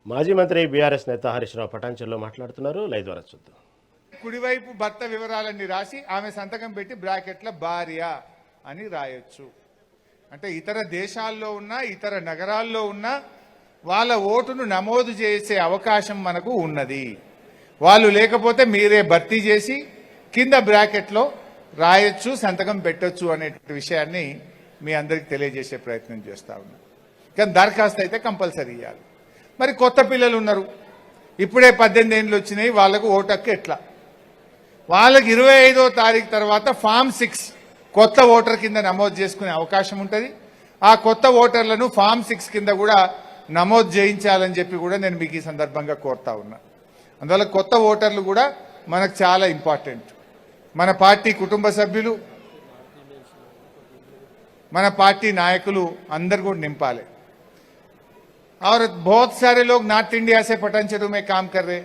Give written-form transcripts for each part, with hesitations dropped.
మాజీ మంత్రి బీఆర్ఎస్ నేత హరీష్ రావు పటాన్చెరులో మాట్లాడుతున్నారు. లైవ్ ద్వారా చూద్దాం. కుడివైపు భర్త వివరాలన్నీ రాసి ఆమె సంతకం పెట్టి బ్రాకెట్ల భార్య అని రాయొచ్చు. అంటే ఇతర దేశాల్లో ఉన్న ఇతర నగరాల్లో ఉన్న వాళ్ళ ఓటును నమోదు చేసే అవకాశం మనకు ఉన్నది. వాళ్ళు లేకపోతే మీరే భర్తీ చేసి కింద బ్రాకెట్లో రాయొచ్చు, సంతకం పెట్టొచ్చు అనే విషయాన్ని మీ అందరికి తెలియజేసే ప్రయత్నం చేస్తా ఉన్నా. కానీ దరఖాస్తు అయితే కంపల్సరీ ఇవ్వాలి. మరి కొత్త పిల్లలు ఉన్నారు, ఇప్పుడే 18 ఏళ్ళు వచ్చినాయి, వాళ్ళకు ఓటు హక్కు ఎట్లా? వాళ్ళకి 25వ తారీఖు తర్వాత ఫామ్ 6 కొత్త ఓటర్ కింద నమోదు చేసుకునే అవకాశం ఉంటుంది. ఆ కొత్త ఓటర్లను ఫామ్ 6 కింద కూడా నమోదు చేయించాలని చెప్పి కూడా నేను మీకు ఈ సందర్భంగా కోరుతా ఉన్నా. అందువల్ల కొత్త ఓటర్లు కూడా మనకు చాలా ఇంపార్టెంట్. మన పార్టీ కుటుంబ సభ్యులు, మన పార్టీ నాయకులు అందరు కూడా నింపాలి. और बहुत सारे लोग नॉर्थ इंडिया से पटानचेरू में काम कर रहे,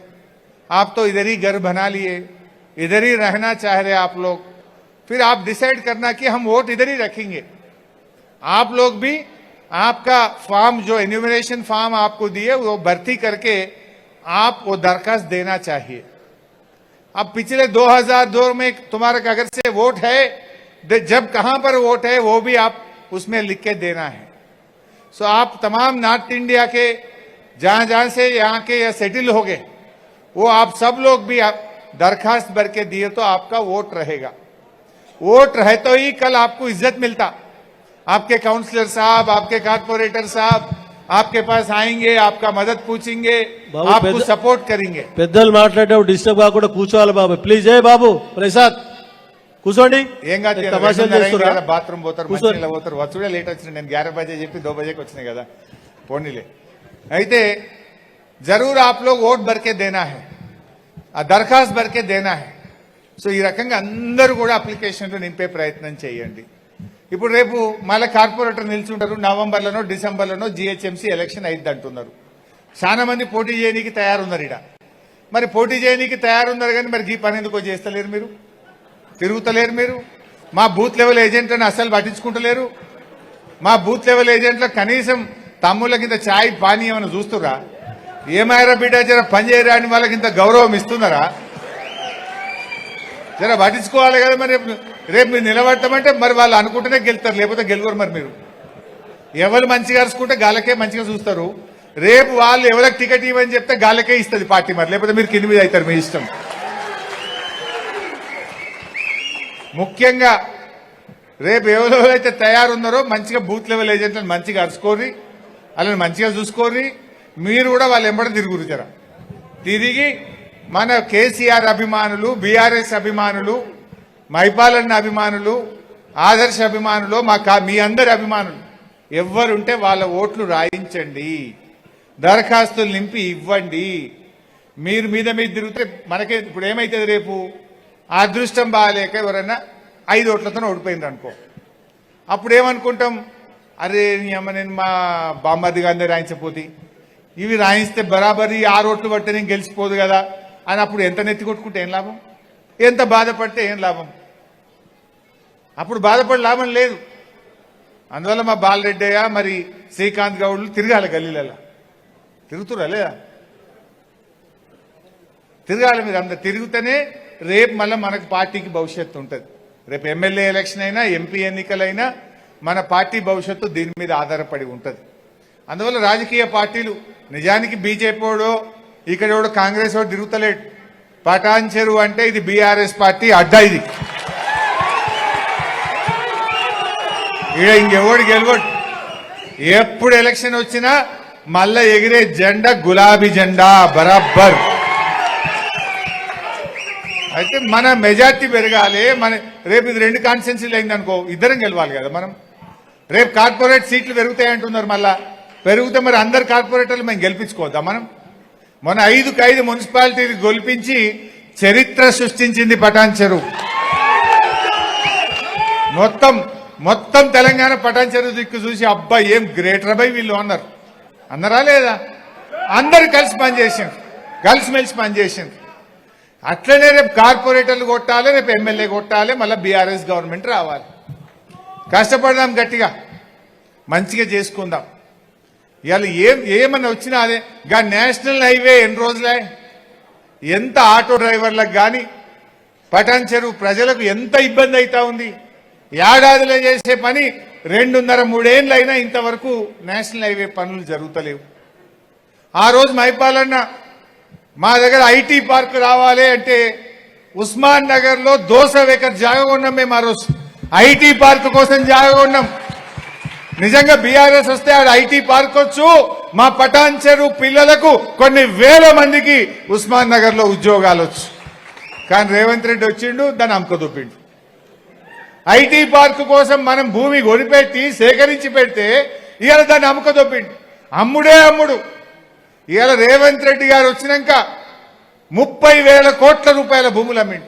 आप तो इधर ही घर बना लिए, इधर ही रहना चाह रहे आप लोग, फिर आप डिसाइड करना कि हम वोट इधर ही रखेंगे. आप लोग भी आपका फॉर्म जो एन्यूमरेशन फॉर्म आपको दिए वो भर्ती करके आप वो दरखास्त देना चाहिए. अब पिछले 2002 में तुम्हारा अगर से वोट है, जब कहां पर वोट है वो भी आप उसमें लिख के देना है. सो आप तमाम नॉर्थ इंडिया के जहां जहां से यहाँ के या सेटिल हो गए, वो आप सब लोग भी आप दरखास्त भर के दिए तो आपका वोट रहेगा. वोट रहे तो ही कल आपको इज्जत मिलता. आपके काउंसलर साहब, आपके कारपोरेटर साहब आपके पास आएंगे, आपका मदद पूछेंगे, आपको सपोर्ट करेंगे. పెద్దలు మాట్లాడేటప్పుడు డిస్టర్బ్ కాకుండా కూర్చోవాలి బాబు. ప్లీజ్ ఏ బాబు ప్రసాద్ కూర్చోండి. ఏం కాదు, బాత్రూమ్ పోతారు, మంచినీళ్ళు పోతారు, వచ్చుడే లేట్ వచ్చిన. నేను 11 बजे చెప్పి 2 बजे వచ్చినాయి కదా, పోనీలే. అయితే జరూర్ आप लोग वोट भर के देना है, ఆ దరఖాస్తు भर के देना है. సో ఈ రకంగా అందరూ కూడా అప్లికేషన్లు నింపే ప్రయత్నం చేయండి. ఇప్పుడు రేపు మళ్ళీ కార్పొరేటర్ నిల్చుంటారు, నవంబర్లోనో డిసెంబర్లోనో జిహెచ్ఎంసీ ఎలక్షన్ అయింది అంటున్నారు. చాలా మంది పోటీ చేయడానికి తయారున్నారు. ఇక్కడ మరి పోటీ చేయడానికి తయారున్నారు కానీ మరి ఈ పని ఎందుకో చేస్తలేరు, మీరు తిరుగుతలేరు. మీరు మా బూత్ లెవెల్ ఏజెంట్లను అసలు పట్టించుకుంటలేరు. మా బూత్ లెవెల్ ఏజెంట్లకు కనీసం తమ్ముళ్ళ కింద ఛాయ్ పానీ ఏమైనా చూస్తురా? ఏమైనా బిడ్డ జర పని చేయరా అని వాళ్ళకి ఇంత గౌరవం ఇస్తున్నారా? జర పట్టించుకోవాలి కదా. మరి రేపు మీరు నిలబడటమంటే మరి వాళ్ళు అనుకుంటేనే గెలుతారు, లేకపోతే గెలువరు. మరి మీరు ఎవరు మంచిగా అరుచుకుంటే గాలకే మంచిగా చూస్తారు. రేపు వాళ్ళు ఎవరికి టికెట్ ఇవ్వని చెప్తే గాలకే ఇస్తుంది పార్టీ, మరి లేకపోతే మీరు కింది మీద అవుతారు, మీ ఇష్టం. ముఖ్యంగా రేపు ఎవరైతే తయారున్నారో మంచిగా బూత్ లెవెల్ ఏజెంట్లను మంచిగా అరుచుకోరి, వాళ్ళని మంచిగా చూసుకోరి. మీరు కూడా వాళ్ళు ఎంబడి తిరుగురు. జర తిరిగి మన కేసీఆర్ అభిమానులు, బీఆర్ఎస్ అభిమానులు, మైపాలన్న అభిమానులు, ఆదర్శ అభిమానులు, మీ అందరి అభిమానులు ఎవరుంటే వాళ్ళ ఓట్లు రాయించండి, దరఖాస్తులు నింపి ఇవ్వండి. మీరు మీద తిరిగితే మనకే ఇప్పుడు ఏమైతుంది, రేపు ఆ అదృష్టం బాగాలేక ఎవరన్నా 5 ఓట్లతో ఓడిపోయింది అనుకో, అప్పుడు ఏమనుకుంటాం, అరే అమ్మ నేను మా బామ్మది గారిని రాయించపోతే, ఇవి రాయిస్తే బరాబరి 6 ఓట్లు పడితే నేను గెలిచిపోదు కదా అని అప్పుడు ఎంత నెత్తి కొట్టుకుంటే ఏం లాభం, ఎంత బాధపడితే ఏం లాభం? అప్పుడు బాధపడి లాభం లేదు. అందువల్ల మా బాలరెడ్డయ్య మరి శ్రీకాంత్ గౌడ్లు తిరగాలి, గల్లీలలో తిరుగుతురా లేదా? తిరగాలి. మీరు అందరు తిరుగుతూనే రేపు మళ్ళీ మనకు పార్టీకి భవిష్యత్తు ఉంటుంది. రేపు ఎమ్మెల్యే ఎలక్షన్ అయినా, ఎంపీ ఎన్నికలైనా మన పార్టీ భవిష్యత్తు దీని మీద ఆధారపడి ఉంటుంది. అందువల్ల రాజకీయ పార్టీలు, నిజానికి బీజేపీ వాడో ఇక్కడ ఎవడో కాంగ్రెస్ వాడు తిరుగుతలేడు. పటాన్చెరు అంటే ఇది బీఆర్ఎస్ పార్టీ అడ్డా. ఇది ఇక ఇంకెవడు గెలవడు. ఎప్పుడు ఎలక్షన్ వచ్చినా మళ్ళా ఎగిరే జెండా గులాబీ జెండా బరాబర్. అయితే మన మెజార్టీ పెరగాలి. రేపు ఇది 2 కాన్స్టిట్యున్సీలు అయిందనుకో, ఇద్దరం గెలవాలి కదా మనం. రేపు కార్పొరేట్ సీట్లు పెరుగుతాయంటున్నారు, మళ్ళా పెరిగితే మరి అందరు కార్పొరేటర్లు మేము గెలిపించుకోవద్దా మనం? మన 5కు 5 మున్సిపాలిటీలు గెలిపించి చరిత్ర సృష్టించింది పటాన్చెరు. మొత్తం తెలంగాణ పటాన్చెరు దిక్కు చూసి అబ్బా ఏం గ్రేటర్ అబ్బాయి వీళ్ళు అన్నారా లేదా? అందరు కలిసి మెలిసి పనిచేసింది. అట్లనే రేపు కార్పొరేటర్లు కొట్టాలి, రేపు ఎమ్మెల్యే కొట్టాలి, మళ్ళీ బీఆర్ఎస్ గవర్నమెంట్ రావాలి. కష్టపడదాం, గట్టిగా మంచిగా చేసుకుందాం. ఇవాళ ఏమన్నా వచ్చినా అదే గా నేషనల్ హైవే ఎన్ని రోజులే ఎంత ఆటో డ్రైవర్లకు కానీ పటాన్ చెరువు ప్రజలకు ఎంత ఇబ్బంది అవుతా ఉంది. ఏడాదిలో చేసే పని 2.5-3 ఏళ్ళు అయినా ఇంతవరకు నేషనల్ హైవే పనులు జరుగుతలేవు. ఆ రోజు మైపాలన్న మా దగ్గర ఐటీ పార్క్ రావాలి అంటే ఉస్మాన్ నగర్ లో 200 ఎకర్ జాగా కొన్నాం. మేము ఆ రోజు ఐటీ పార్క్ కోసం జాగా కొన్నాం. నిజంగా బీఆర్ఎస్ వస్తే ఆడ ఐటీ పార్క్ వచ్చు, మా పటాన్ చెరువు పిల్లలకు కొన్ని వేల మందికి ఉస్మాన్ నగర్ లో ఉద్యోగాలు వచ్చు. కానీ రేవంత్ రెడ్డి వచ్చిండు, దాన్ని అమ్మకదొప్పిండు. ఐటీ పార్క్ కోసం మనం భూమి కొనిపెట్టి సేకరించి పెడితే ఇవాళ దాన్ని అమ్మకదొప్పిండు. అమ్ముడే అమ్ముడు. ఇవాళ రేవంత్ రెడ్డి గారు వచ్చినాక 30,000 కోట్ల రూపాయల భూములు అమ్మిండు.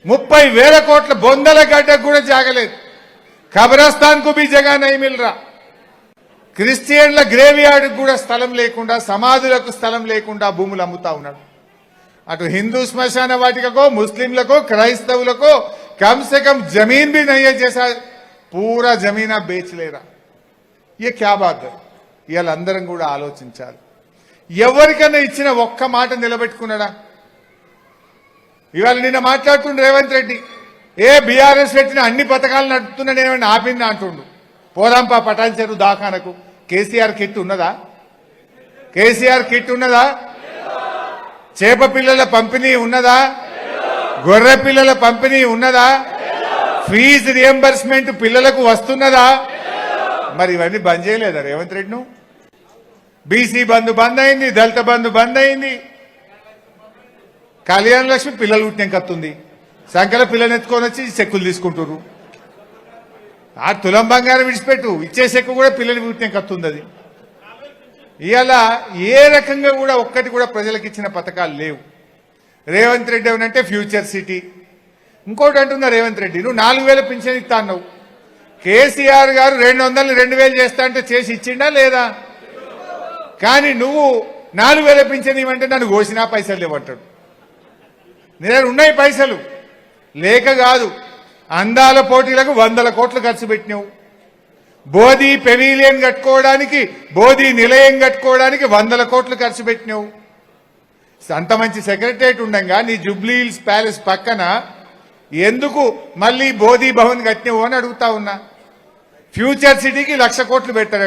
30,000 కోట్ల బొందల గడ్డకు కూడా జాగలేదు. కబ్రస్థాన్ కు బి జగా నహీ మిల్ రా. క్రిస్టియన్ల గ్రేవ్ యార్డ్ కూడా స్థలం లేకుండా, సమాధులకు స్థలం లేకుండా భూములు అమ్ముతా ఉన్నాడు. అటు హిందూ శ్మశాన వాటికో, ముస్లింలకో, క్రైస్తవులకో कम से कम जमीन भी नहीं है, जैसा पूरा जमीन आप बेच ले रहा. ये क्या बात है? వీళ్ళందరం కూడా ఆలోచించాలి. ఎవరికైనా ఇచ్చిన ఒక్క మాట నిలబెట్టుకున్నాడా? ఇవాళ నిన్న మాట్లాడుతుండే రేవంత్ రెడ్డి బీఆర్ఎస్ పెట్టిన అన్ని పథకాలు నడుపుతున్నా నేను ఆపింది అంటుండు. పోదాంపా పటాన్ చెరువు దాఖానకు. కేసీఆర్ కిట్ ఉన్నదా? కేసీఆర్ కిట్ ఉన్నదా? చేప పిల్లల పంపిణీ ఉన్నదా? గొర్రె పిల్లల పంపిణీ ఉన్నదా? ఫీజు రియంబర్స్మెంట్ పిల్లలకు వస్తున్నదా? మరి ఇవన్నీ బంద్ చేయలేదా రేవంత్ రెడ్డి? బీసీ బంధు బంద్ అయింది, దళిత బంధు బంద్ అయింది. కళ్యాణ లక్ష్మి పిల్లలు పుట్టిన కత్తుంది. సంఖ్యలో పిల్లలు ఎత్తుకొని వచ్చి చెక్కులు తీసుకుంటారు. ఆ తులం బంగారం విడిచిపెట్టు, ఇచ్చే చెక్కు కూడా పిల్లలు పుట్టిన కత్తుంది. అది ఇవాళ ఏ రకంగా కూడా ఒక్కటి కూడా ప్రజలకు ఇచ్చిన పథకాలు లేవు. రేవంత్ రెడ్డి ఏమనంటే ఫ్యూచర్ సిటీ. ఇంకోటి అంటున్నా రేవంత్ రెడ్డి, నువ్వు 4,000 పింఛన్ ఇస్తా అన్నావు. కేసీఆర్ గారు 200 2,000 చేస్తా అంటే చేసి ఇచ్చిండా లేదా? కానీ నువ్వు 4,000 పింఛన్ ఇవ్వంటే నన్ను కోసినా పైసలు లేవంటాడు. నేను ఉన్నాయి పైసలు లేక కాదు, అందాల పోటీలకు 100 కోట్లు ఖర్చు పెట్టినావు. బోధి పెవిలియన్ కట్టుకోవడానికి, బోధి నిలయం కట్టుకోవడానికి 100 కోట్లు ఖర్చు పెట్టినావు. అంత మంచి సెక్రటరియట్ ఉండగా నీ జూబ్లీ హిల్స్ ప్యాలెస్ పక్కన ఎందుకు మళ్ళీ బోధి భవన్ కట్టినావు అని అడుగుతా ఉన్నా. ఫ్యూచర్ సిటీకి 1,00,000 కోట్లు పెట్టారట.